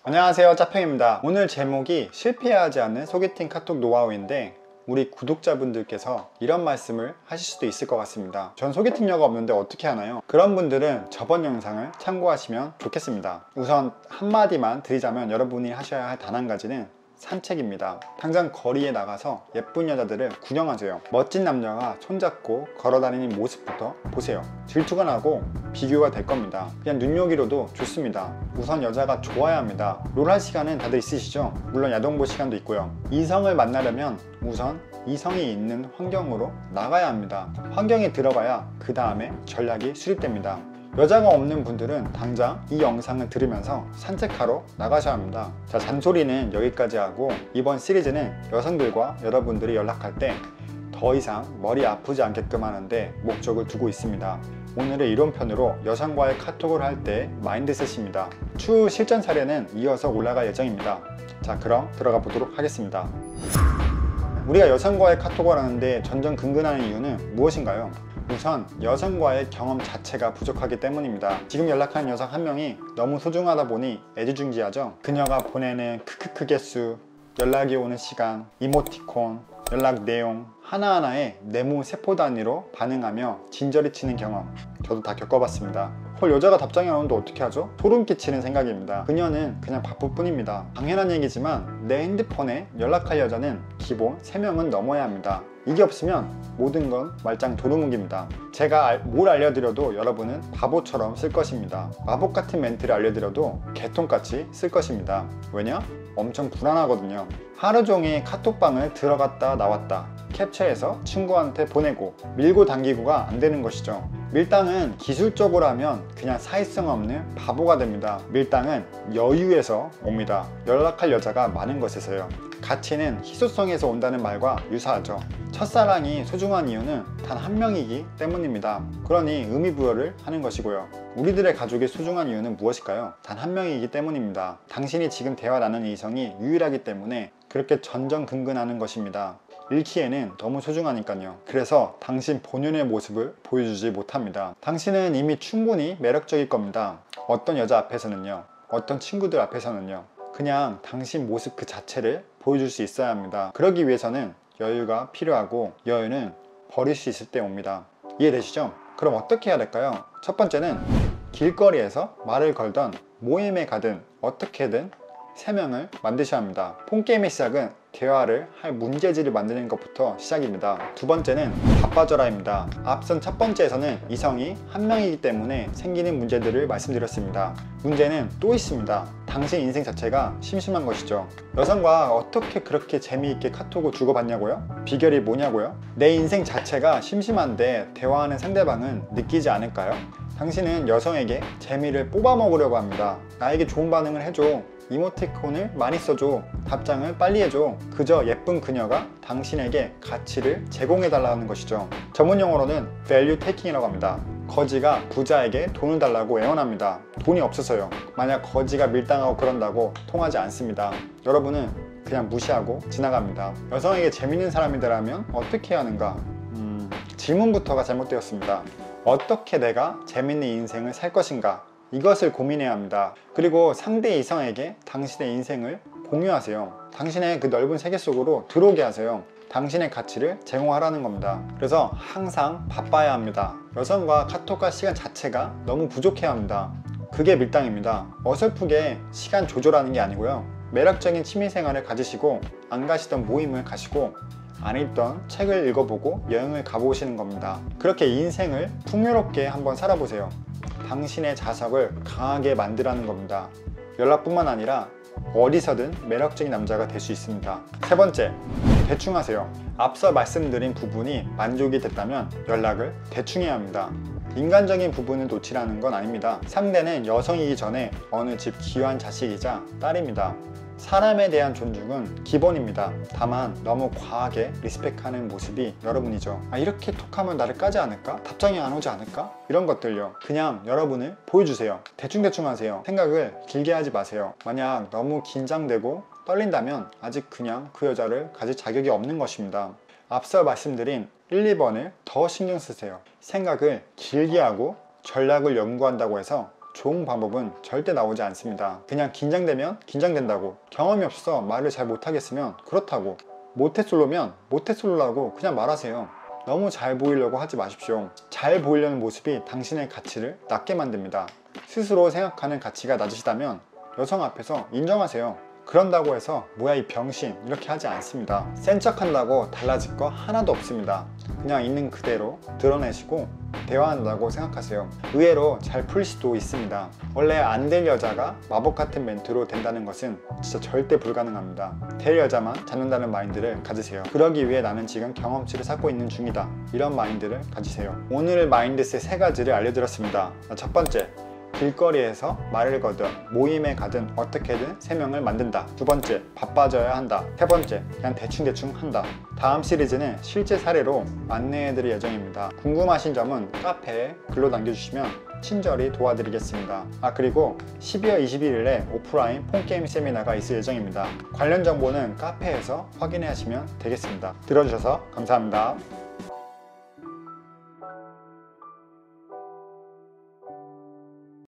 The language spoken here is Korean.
안녕하세요, 짜평입니다. 오늘 제목이 실패하지 않는 소개팅 카톡 노하우인데 우리 구독자분들께서 이런 말씀을 하실 수도 있을 것 같습니다. 전 소개팅녀가 없는데 어떻게 하나요? 그런 분들은 저번 영상을 참고하시면 좋겠습니다. 우선 한마디만 드리자면 여러분이 하셔야 할 단 한 가지는 산책입니다. 당장 거리에 나가서 예쁜 여자들을 구경하세요. 멋진 남자가 손잡고 걸어다니는 모습부터 보세요. 질투가 나고 비교가 될 겁니다. 그냥 눈요기로도 좋습니다. 우선 여자가 좋아야 합니다. 롤 할 시간은 다들 있으시죠? 물론 야동볼 시간도 있고요. 이성을 만나려면 우선 이성이 있는 환경으로 나가야 합니다. 환경에 들어가야 그 다음에 전략이 수립됩니다. 여자가 없는 분들은 당장 이 영상을 들으면서 산책하러 나가셔야 합니다. 자, 잔소리는 여기까지 하고 이번 시리즈는 여성들과 여러분들이 연락할 때 더 이상 머리 아프지 않게끔 하는데 목적을 두고 있습니다. 오늘의 이론편으로 여성과의 카톡을 할 때 마인드셋입니다. 추후 실전 사례는 이어서 올라갈 예정입니다. 자, 그럼 들어가 보도록 하겠습니다. 우리가 여성과의 카톡을 하는데 전전긍긍하는 이유는 무엇인가요? 우선 여성과의 경험 자체가 부족하기 때문입니다. 지금 연락하는 여성 한 명이 너무 소중하다 보니 애지중지하죠. 그녀가 보내는 크크크 개수, 연락이 오는 시간, 이모티콘, 연락 내용 하나하나에 네모 세포 단위로 반응하며 진저리 치는 경험, 저도 다 겪어봤습니다. 헐, 여자가 답장이 안 오는데 어떻게 하죠? 소름 끼치는 생각입니다. 그녀는 그냥 바쁠 뿐입니다. 당연한 얘기지만 내 핸드폰에 연락할 여자는 기본 3명은 넘어야 합니다. 이게 없으면 모든 건 말짱 도루묵입니다. 제가 뭘 알려드려도 여러분은 바보처럼 쓸 것입니다. 마법 같은 멘트를 알려드려도 개똥같이 쓸 것입니다. 왜냐? 엄청 불안하거든요. 하루 종일 카톡방을 들어갔다 나왔다 캡처해서 친구한테 보내고 밀고 당기고가 안 되는 것이죠. 밀당은 기술적으로 하면 그냥 사회성 없는 바보가 됩니다. 밀당은 여유에서 옵니다. 연락할 여자가 많은 것에서요. 가치는 희소성에서 온다는 말과 유사하죠. 첫사랑이 소중한 이유는 단 한 명이기 때문입니다. 그러니 의미부여를 하는 것이고요. 우리들의 가족이 소중한 이유는 무엇일까요? 단 한 명이기 때문입니다. 당신이 지금 대화 나누는 이성이 유일하기 때문에 그렇게 전전긍긍하는 것입니다. 잃기에는 너무 소중하니까요. 그래서 당신 본연의 모습을 보여주지 못합니다. 당신은 이미 충분히 매력적일 겁니다. 어떤 여자 앞에서는요, 어떤 친구들 앞에서는요, 그냥 당신 모습 그 자체를 보여줄 수 있어야 합니다. 그러기 위해서는 여유가 필요하고 여유는 버릴 수 있을 때 옵니다. 이해되시죠? 그럼 어떻게 해야 될까요? 첫 번째는 길거리에서 말을 걸던 모임에 가든 어떻게든 3명을 만드셔야 합니다. 폰게임의 시작은 대화를 할 문제지를 만드는 것부터 시작입니다. 두 번째는 바빠져라입니다. 앞선 첫 번째에서는 이성이 한 명이기 때문에 생기는 문제들을 말씀드렸습니다. 문제는 또 있습니다. 당신 인생 자체가 심심한 것이죠. 여성과 어떻게 그렇게 재미있게 카톡을 주고받냐고요? 비결이 뭐냐고요? 내 인생 자체가 심심한데 대화하는 상대방은 느끼지 않을까요? 당신은 여성에게 재미를 뽑아먹으려고 합니다. 나에게 좋은 반응을 해줘, 이모티콘을 많이 써줘, 답장을 빨리 해줘. 그저 예쁜 그녀가 당신에게 가치를 제공해달라는 것이죠. 전문용어로는 value taking이라고 합니다. 거지가 부자에게 돈을 달라고 애원합니다. 돈이 없어서요. 만약 거지가 밀당하고 그런다고 통하지 않습니다. 여러분은 그냥 무시하고 지나갑니다. 여성에게 재밌는 사람이라면 어떻게 해야 하는가? 질문부터가 잘못되었습니다. 어떻게 내가 재밌는 인생을 살 것인가? 이것을 고민해야 합니다. 그리고 상대 이성에게 당신의 인생을 공유하세요. 당신의 그 넓은 세계 속으로 들어오게 하세요. 당신의 가치를 제공하라는 겁니다. 그래서 항상 바빠야 합니다. 여성과 카톡할 시간 자체가 너무 부족해야 합니다. 그게 밀당입니다. 어설프게 시간 조절하는 게 아니고요. 매력적인 취미생활을 가지시고 안 가시던 모임을 가시고 안 읽던 책을 읽어보고 여행을 가보시는 겁니다. 그렇게 인생을 풍요롭게 한번 살아보세요. 당신의 자석을 강하게 만들라는 겁니다. 연락뿐만 아니라 어디서든 매력적인 남자가 될 수 있습니다. 세 번째, 대충 하세요. 앞서 말씀드린 부분이 만족이 됐다면 연락을 대충 해야 합니다. 인간적인 부분을 놓치라는 건 아닙니다. 상대는 여성이기 전에 어느 집 귀한 자식이자 딸입니다. 사람에 대한 존중은 기본입니다. 다만 너무 과하게 리스펙하는 모습이 여러분이죠. 이렇게 톡하면 나를 까지 않을까? 답장이 안 오지 않을까? 이런 것들요. 그냥 여러분을 보여주세요. 대충대충 하세요. 생각을 길게 하지 마세요. 만약 너무 긴장되고 떨린다면 아직 그냥 그 여자를 가질 자격이 없는 것입니다. 앞서 말씀드린 1, 2번을 더 신경 쓰세요. 생각을 길게 하고 전략을 연구한다고 해서 좋은 방법은 절대 나오지 않습니다. 그냥 긴장되면 긴장된다고, 경험이 없어서 말을 잘 못하겠으면 그렇다고, 모태솔로면 모태솔로라고 그냥 말하세요. 너무 잘 보이려고 하지 마십시오. 잘 보이려는 모습이 당신의 가치를 낮게 만듭니다. 스스로 생각하는 가치가 낮으시다면 여성 앞에서 인정하세요. 그런다고 해서 뭐야 이 병신 이렇게 하지 않습니다. 센 척한다고 달라질 거 하나도 없습니다. 그냥 있는 그대로 드러내시고 대화한다고 생각하세요. 의외로 잘 풀 수도 있습니다. 원래 안 될 여자가 마법 같은 멘트로 된다는 것은 진짜 절대 불가능합니다. 될 여자만 찾는다는 마인드를 가지세요. 그러기 위해 나는 지금 경험치를 쌓고 있는 중이다, 이런 마인드를 가지세요. 오늘 마인드셋 3가지를 알려드렸습니다. 첫 번째, 길거리에서 말을 거든 모임에 가든 어떻게든 3명을 만든다. 두 번째, 바빠져야 한다. 세 번째, 그냥 대충대충 한다. 다음 시리즈는 실제 사례로 안내해드릴 예정입니다. 궁금하신 점은 카페에 글로 남겨주시면 친절히 도와드리겠습니다. 그리고 12월 21일에 오프라인 폰게임 세미나가 있을 예정입니다. 관련 정보는 카페에서 확인하시면 되겠습니다. 들어주셔서 감사합니다.